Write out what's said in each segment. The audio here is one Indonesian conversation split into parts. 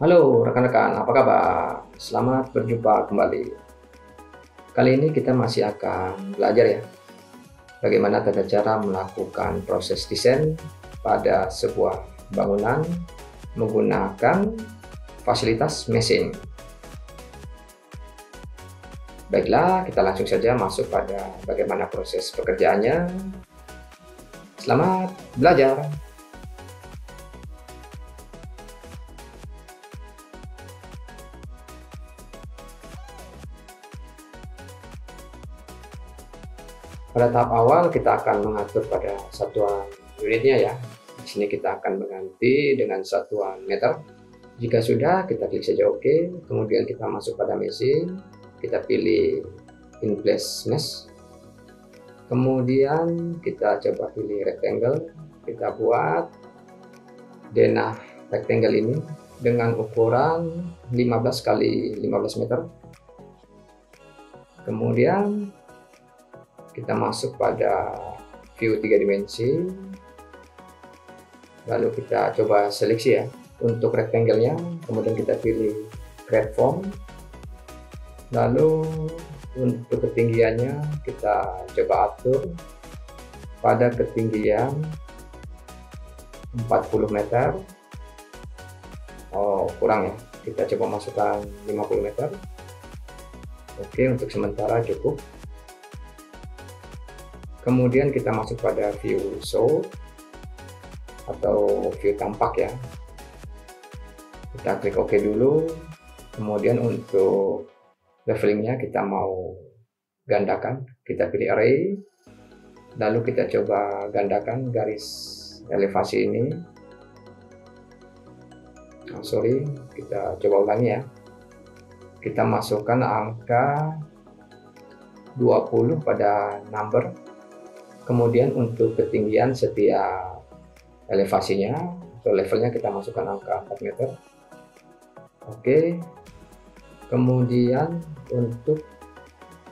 Halo rekan-rekan, apa kabar? Selamat berjumpa kembali. Kali ini kita masih akan belajar ya, bagaimana tata cara melakukan proses desain pada sebuah bangunan menggunakan fasilitas mesin. Baiklah, kita langsung saja masuk pada bagaimana proses pekerjaannya. Selamat belajar. Pada tahap awal kita akan mengatur pada satuan unitnya ya. Di sini kita akan mengganti dengan satuan meter. Jika sudah, kita klik saja OK. Kemudian kita masuk pada mesin, kita pilih in place mesh. Kemudian kita coba pilih rectangle. Kita buat denah rectangle ini dengan ukuran 15 kali 15 meter. Kemudian kita masuk pada view 3 dimensi, lalu kita coba seleksi ya untuk rectangle-nya, kemudian kita pilih create form, lalu untuk ketinggiannya kita coba atur pada ketinggian 40 meter. Oh kurang ya, kita coba masukkan 50 meter. Oke, untuk sementara cukup. Kemudian kita masuk pada view show atau view tampak ya. Kita klik OK dulu. Kemudian untuk levelingnya kita mau gandakan. Kita pilih array. Lalu kita coba gandakan garis elevasi ini. Oh, sorry, kita coba ulangi ya. Kita masukkan angka 20 pada number. Kemudian untuk ketinggian setiap elevasinya atau levelnya kita masukkan angka 4 meter. Oke. Kemudian untuk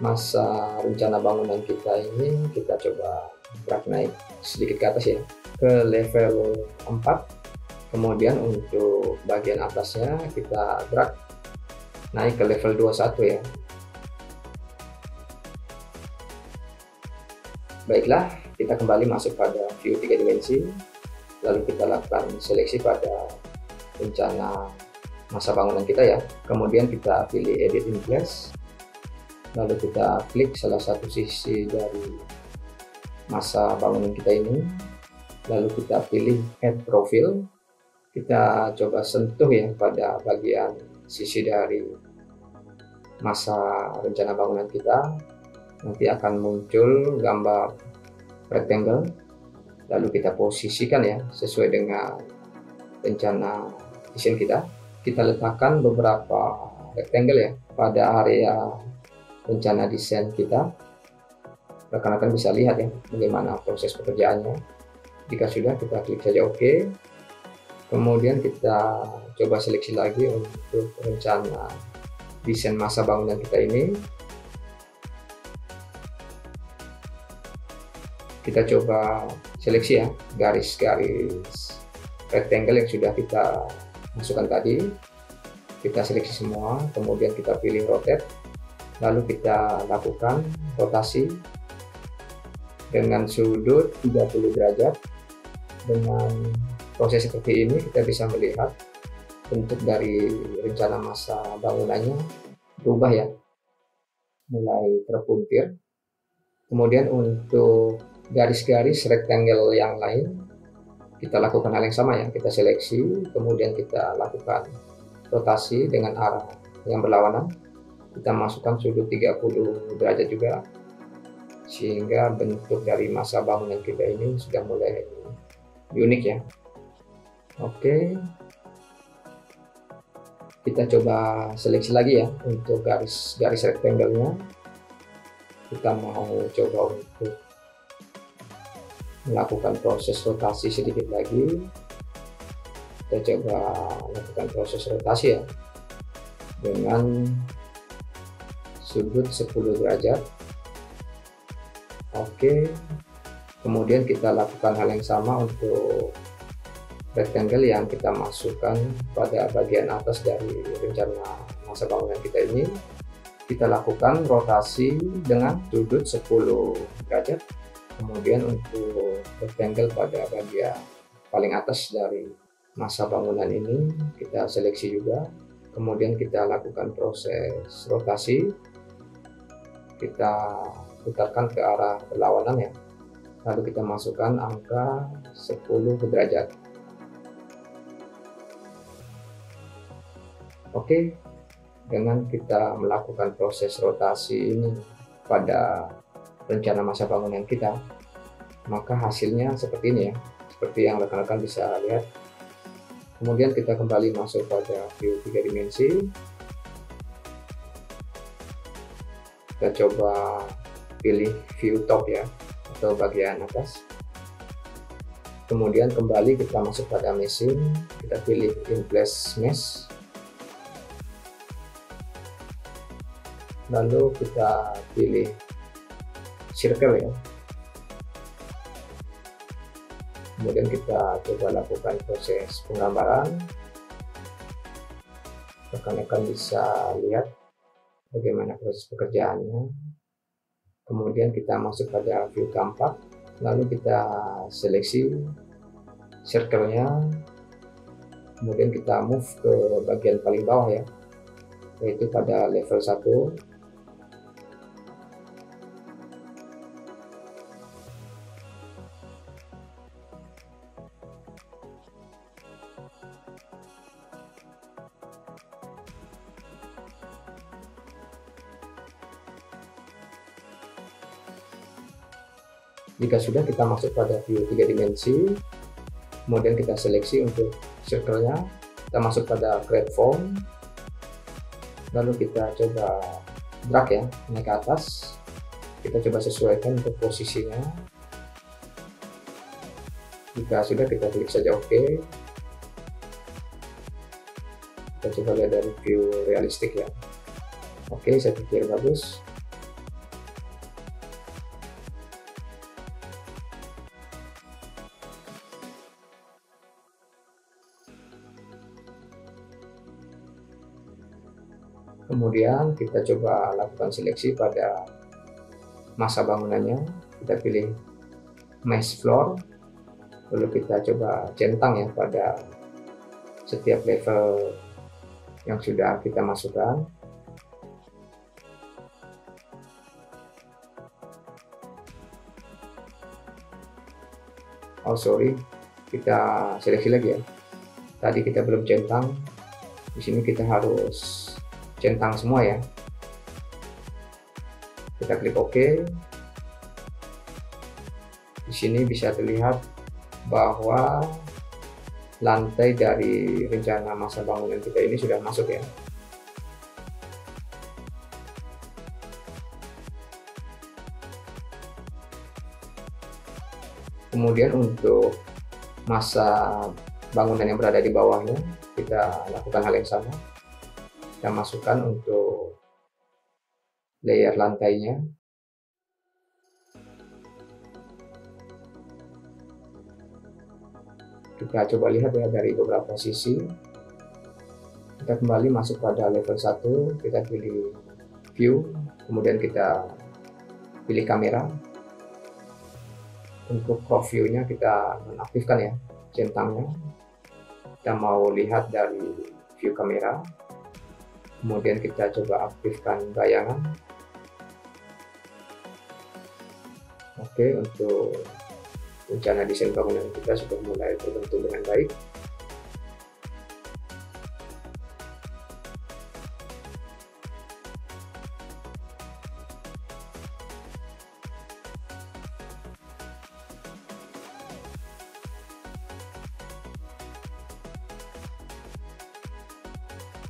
masa rencana bangunan kita ini kita coba drag naik sedikit ke atas ya, ke level 4. Kemudian untuk bagian atasnya kita drag naik ke level 21 ya. Baiklah, kita kembali masuk pada view 3 dimensi, lalu kita lakukan seleksi pada rencana masa bangunan kita ya. Kemudian kita pilih edit in place, lalu kita klik salah satu sisi dari masa bangunan kita ini, lalu kita pilih add profile. Kita coba sentuh ya pada bagian sisi dari masa rencana bangunan kita. Nanti akan muncul gambar rectangle, lalu kita posisikan ya sesuai dengan rencana desain kita. Kita letakkan beberapa rectangle ya pada area rencana desain kita. Rekan-rekan bisa lihat ya bagaimana proses pekerjaannya. Jika sudah, kita klik saja OK. Kemudian kita coba seleksi lagi untuk rencana desain masa bangunan kita ini. Kita coba seleksi ya garis-garis rectangle yang sudah kita masukkan tadi. Kita seleksi semua, kemudian kita pilih rotate, lalu kita lakukan rotasi dengan sudut 30 derajat. Dengan proses seperti ini kita bisa melihat bentuk dari rencana masa bangunannya berubah ya, mulai terpuntir. Kemudian untuk garis-garis rectangle yang lain kita lakukan hal yang sama ya, kita seleksi, kemudian kita lakukan rotasi dengan arah yang berlawanan. Kita masukkan sudut 30 derajat juga, sehingga bentuk dari masa bangunan kita ini sudah mulai unik ya. Oke, kita coba seleksi lagi ya untuk garis-garis rectangle-nya. Kita mau coba untuk melakukan proses rotasi sedikit lagi. Kita coba lakukan proses rotasi ya dengan sudut 10 derajat. Oke, kemudian kita lakukan hal yang sama untuk rectangle yang kita masukkan pada bagian atas dari rencana masa bangunan kita ini, kita lakukan rotasi dengan sudut 10 derajat. Kemudian untuk rectangle pada bagian paling atas dari masa bangunan ini kita seleksi juga. Kemudian kita lakukan proses rotasi, kita putarkan ke arah berlawanan ya, lalu kita masukkan angka 10 derajat. Oke, dengan kita melakukan proses rotasi ini pada rencana masa bangunan kita, maka hasilnya seperti ini ya, seperti yang rekan-rekan bisa lihat. Kemudian kita kembali masuk pada view 3 dimensi. Kita coba pilih view top ya, atau bagian atas. Kemudian kembali kita masuk pada mesin, kita pilih in place mesh. Lalu kita pilih circle ya. Kemudian kita coba lakukan proses penggambaran. Rekan-rekan bisa lihat bagaimana proses pekerjaannya. Kemudian kita masuk pada view keempat, lalu kita seleksi circle-nya. Kemudian kita move ke bagian paling bawah ya, yaitu pada level 1. Jika sudah, kita masuk pada view 3 dimensi, kemudian kita seleksi untuk circle-nya, kita masuk pada create form, lalu kita coba drag ya, naik ke atas, kita coba sesuaikan untuk posisinya. Jika sudah, kita klik saja OK. Kita coba lihat dari view realistik ya. Oke, saya pikir bagus. Kemudian kita coba lakukan seleksi pada masa bangunannya, kita pilih mesh floor, lalu kita coba centang ya pada setiap level yang sudah kita masukkan. Oh sorry, kita seleksi lagi ya, tadi kita belum centang, di sini kita harus centang semua ya. Kita klik OK. Di sini bisa terlihat bahwa lantai dari rencana masa bangunan kita ini sudah masuk ya. Kemudian untuk masa bangunan yang berada di bawahnya, kita lakukan hal yang sama. Kita masukkan untuk layer lantainya. Kita coba lihat ya dari beberapa sisi. Kita kembali masuk pada level 1, kita pilih view, kemudian kita pilih kamera. Untuk crop view-nya kita nonaktifkan ya, centangnya. Kita mau lihat dari view kamera. Kemudian kita coba aktifkan bayangan. Oke, untuk rencana desain bangunan kita sudah mulai terbentuk dengan baik.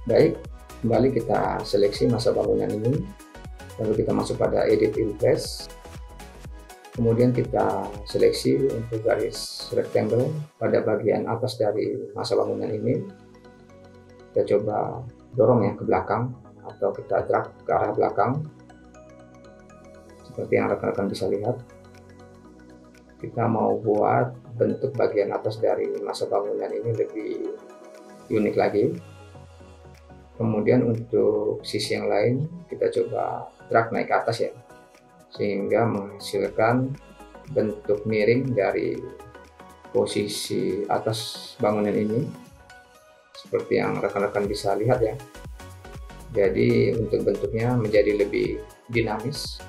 Baik, kembali kita seleksi masa bangunan ini, lalu kita masuk pada edit in place, kemudian kita seleksi untuk garis rectangle pada bagian atas dari masa bangunan ini. Kita coba dorong ya ke belakang atau kita drag ke arah belakang seperti yang rekan-rekan bisa lihat. kita mau buat bentuk bagian atas dari masa bangunan ini lebih unik lagi. Kemudian untuk sisi yang lain kita coba drag naik ke atas ya, sehingga menghasilkan bentuk miring dari posisi atas bangunan ini, seperti yang rekan-rekan bisa lihat ya. Jadi untuk bentuknya menjadi lebih dinamis.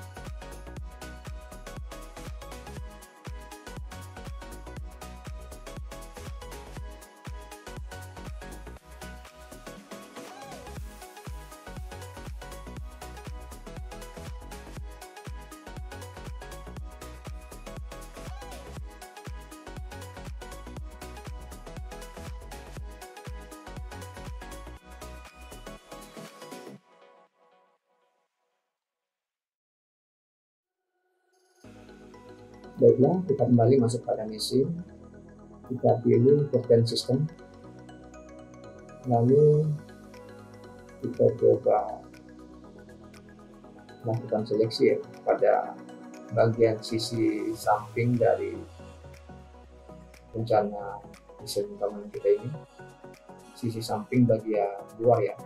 Baiklah, kita kembali masuk pada mesin, kita pilih curtain system, lalu kita coba lakukan seleksi ya pada bagian sisi samping dari rencana desain bangunan kita ini, sisi samping bagian luar ya.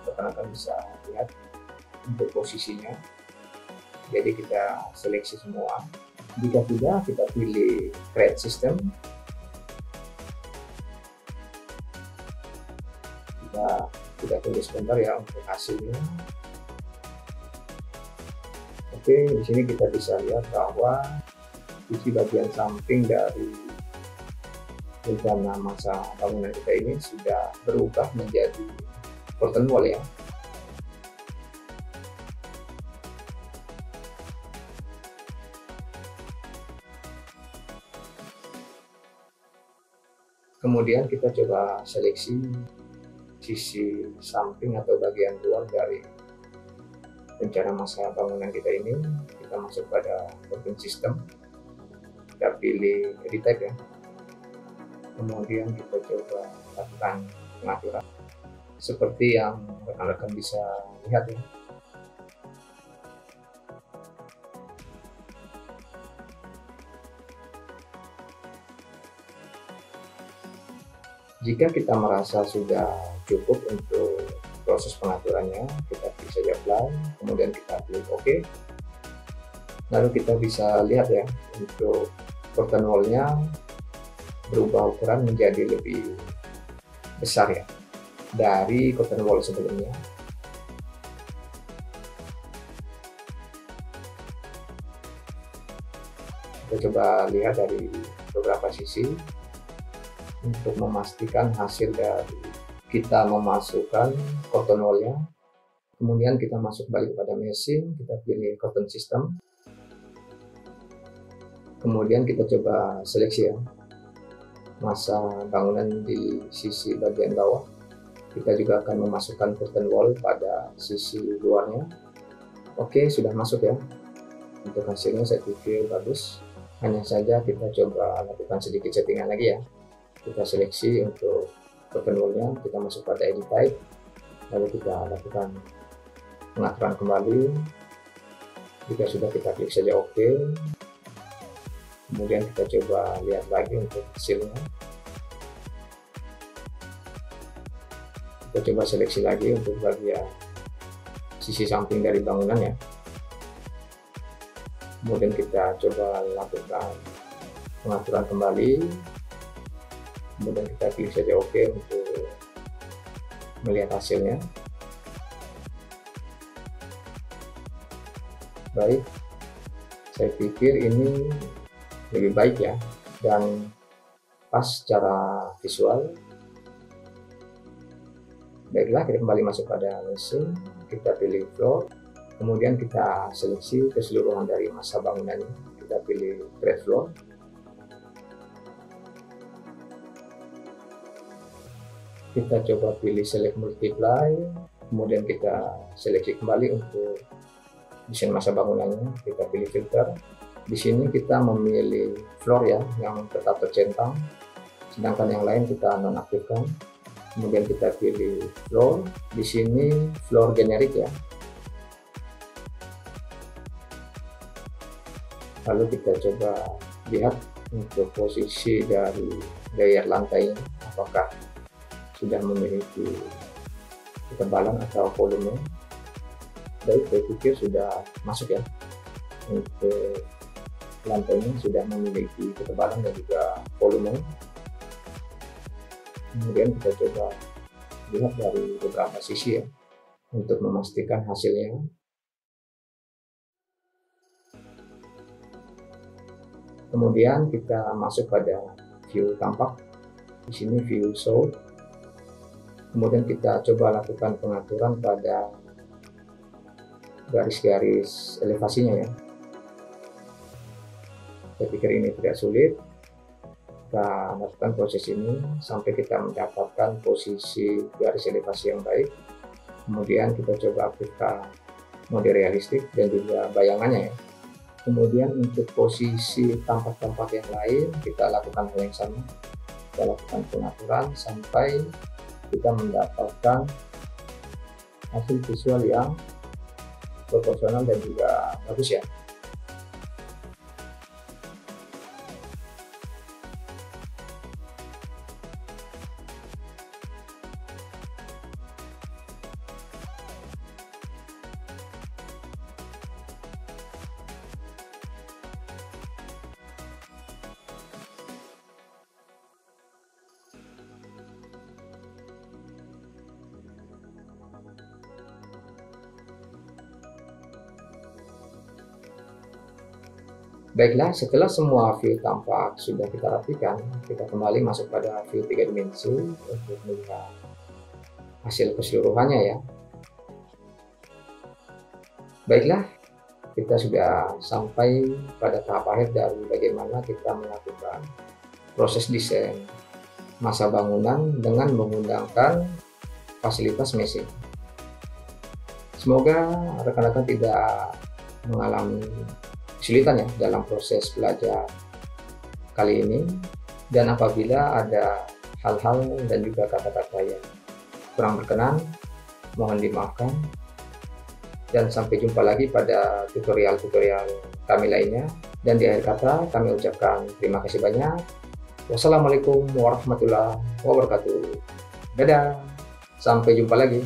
Rekan-rekan bisa lihat untuk posisinya. Jadi kita seleksi semua. Jika tidak, kita pilih create system. Kita tunggu sebentar ya untuk hasilnya. Oke, di sini kita bisa lihat bahwa sisi bagian samping dari rencana masa bangunan kita ini sudah berubah menjadi curtain wall ya. Kemudian kita coba seleksi sisi samping atau bagian luar dari rencana masa bangunan kita ini. Kita masuk pada curtain system, kita pilih edit type ya. Kemudian kita coba lakukan pengaturan seperti yang rekan-rekan bisa lihat ya. Jika kita merasa sudah cukup untuk proses pengaturannya, kita klik saja apply, kemudian kita klik OK. Lalu kita bisa lihat ya, untuk curtain wall-nya berubah ukuran menjadi lebih besar ya dari curtain wall sebelumnya. Kita coba lihat dari beberapa sisi untuk memastikan hasil dari kita memasukkan curtain wall-nya. Kemudian kita masuk balik kepada mesin, kita pilih curtain system. Kemudian kita coba seleksi ya masa bangunan di sisi bagian bawah. Kita juga akan memasukkan curtain wall pada sisi luarnya. Oke, sudah masuk ya. Untuk hasilnya saya pikir bagus. Hanya saja kita coba lakukan sedikit settingan lagi ya. Kita seleksi untuk curtain wall-nya, kita masuk pada edit type, lalu kita lakukan pengaturan kembali. Jika sudah, kita klik saja OK. Kemudian kita coba lihat lagi untuk hasilnya. Kita coba seleksi lagi untuk bagian sisi samping dari bangunan ya. Kemudian kita coba lakukan pengaturan kembali. Kemudian kita klik saja OK untuk melihat hasilnya. Baik, saya pikir ini lebih baik ya dan pas secara visual. Baiklah, kita kembali masuk pada mesin, kita pilih floor, kemudian kita seleksi keseluruhan dari masa bangunannya. Kita pilih create floor. Kita coba pilih select multiply, kemudian kita seleksi kembali untuk desain masa bangunannya. Kita pilih filter. Di sini kita memilih floor ya yang tetap tercentang, sedangkan yang lain kita nonaktifkan. Kemudian kita pilih floor. Di sini floor generik ya. Lalu kita coba lihat untuk posisi dari layer lantai apakah sudah memiliki ketebalan atau volume. Baik, saya pikir sudah masuk ya. Untuk lantainya sudah memiliki ketebalan dan juga volume. Kemudian kita coba lihat dari beberapa sisi ya untuk memastikan hasilnya. Kemudian kita masuk pada view tampak. Di sini view show. Kemudian kita coba lakukan pengaturan pada garis-garis elevasinya ya. Saya pikir ini tidak sulit. Kita lakukan proses ini sampai kita mendapatkan posisi garis elevasi yang baik. Kemudian kita coba aktifkan mode realistik dan juga bayangannya ya. Kemudian untuk posisi tampak-tampak yang lain kita lakukan hal yang sama. Kita lakukan pengaturan sampai kita mendapatkan hasil visual yang proporsional dan juga bagus ya. Baiklah, setelah semua view tampak sudah kita rapikan, kita kembali masuk pada view 3 dimensi untuk melihat hasil keseluruhannya ya. Baiklah, kita sudah sampai pada tahap akhir dari bagaimana kita melakukan proses desain massa bangunan dengan menggunakan fasilitas meshing. Semoga rekan-rekan tidak mengalami kesulitan ya dalam proses belajar kali ini, dan apabila ada hal-hal dan juga kata-kata yang kurang berkenan mohon dimaafkan, dan sampai jumpa lagi pada tutorial-tutorial kami lainnya. Dan di akhir kata kami ucapkan terima kasih banyak. Wassalamualaikum warahmatullahi wabarakatuh. Dadah, sampai jumpa lagi.